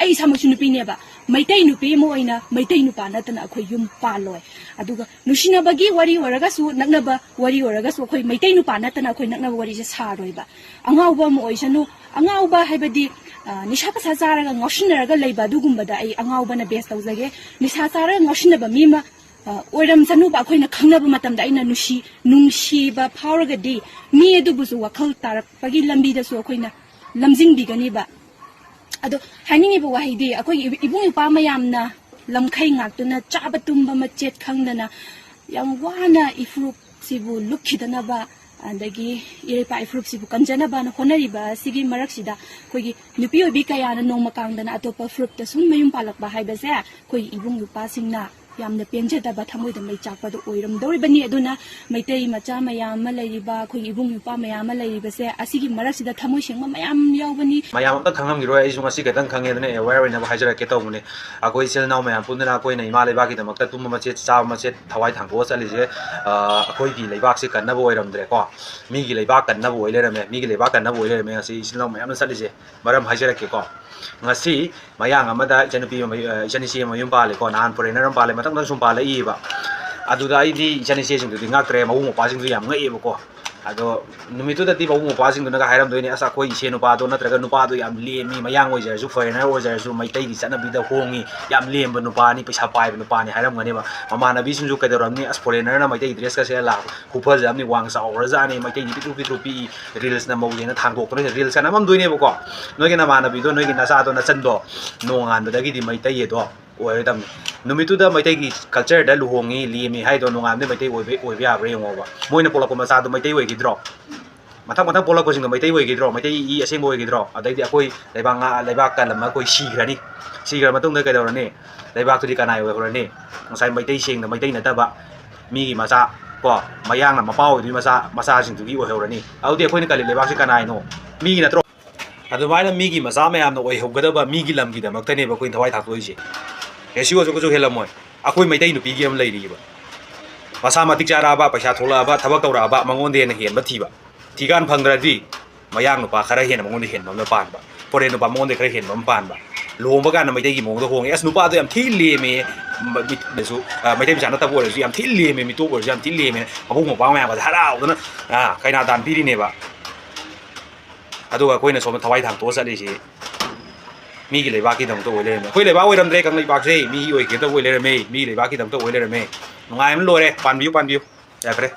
ai sama chu nupi neba maitai nupi mo aina maitai nupa natana akhoi yum paloi aduga nushina bagi wari waraga su naknaba wari waraga su akhoi maitai nupa natana akhoi naknaba wari je saroiba angauba mo oisanu angauba haibadi nisha pasa zaraga ngoshinaraga leiba dugumbada ai angauba na best tawzage nisha zaraga ngoshinaba mima oiram sanu ba akhoi na khangnaba matamda aina nungshi ba phawragadi mi adubusu wakhal tarakpagi lambi da su akhoi na lamjing bigani ba ado haningi bu wahidi akoi ibung ipa mayamna lamkhai ngaktuna chaba tumba machet khangdana yang wana ifrup sibu lukhidana ba andagi irepa ifrup sibu kanjana ba na honari ba sigi maraksida koigi nupi obi kayana nongma kangdana atopa frup ta sun mayum palak ba haibase koi ibung ipa singna yamna penjada ba thamoi da mai chakpa do oiram dori bani aduna maitai macha mayam ma laiba khoi ibung ipa mayam ma laiba se asigi maraksida thamoi sengma mayam yawbani mayam ta khangam giro ai sunga si kadang khange dane aware na ba hajara ke tawmune akoi sel naw mayam punna akoi na ima laiba ki damakta tum ma che cha ma che thawai thangbo chali je akoi gi laibak se kanna bo oiram dre ko mi gi laibak kanna bo oile rame mi gi laibak kanna bo oile rame asi sil naw mayam sali je maram hajara ke ko ngasi mayang amada janupi janisi mayum pale ko nan foreigner pale matang sum pale iba aduda idi janisi sing du ngakre mau mo pasing du yam ngai ba ko ado numitu da ti mau mo pasing du naga hairam doini asa koi ise no pa do natraga no pa do yam lemi mayang oi jar su foreigner oi jar su mai tai gi chana bi da hongi yam lem ba no pa ni paisa pai ba no pa ni hairam ngani ba mama na bi sing ju kadaram ni as foreigner na mai tai dress ka se la khupal jam ni wang sa or za ni mai tai ni pitu pi reels na mau ni na thang dok no reels kana mam doini ba ko noi gi na ma na bi do noi gi na sa do na chan do no ngan ba da gi di mai tai ye do oi dam numitu da mai tai gi culture da lu hongi lemi hai do no ngam ni mai tai oi bia bre ngo ba moi na pola ko ma sa do mai tai oi gi drop matang pola ko sing mai tai oi gi drop mai tai I aseng oi gi drop adai di akoi laibak ka lam akoi si grani si gra matung da kai do ni laibak tu di kanai oi horani ngasai mai tai sing da mai tai na ta ba mi gi ma sa ko mayang na ma pau di ma sa sing tu gi oi horani au di akoi ni kali laibak si kanai no mi gi na tro adu mai na mi gi ma sa mayam no oi hogada ba mi gi lam gi da mak ta ne ba koi thawai thak toi si Esiwa jo ko helamoi akoi maitai nupi gi am leiri ba masa matik cara ba paisa thola ba thabak tawra ba mangonde na hen ba thiba thigan phangdradi mayang nupa khara hen mangonde hen mam pan ba pore nupa mangonde khara hen mam pan ba lomba ga na maitai gi mong do hong es nupa do yam thile me besu maitai bisa na ta bo le yam thile me mi to bo yam thile me abu mo ba ma ba harau do na kaina dan piri ne ba adu ga koina som thawai thang to sa le si mi gi leibak ki dam to oile me khoi leibak oiram dre kang leibak se mi oi ke to oile me mi leibak ki dam to oile me nungai am lore pan view ya kre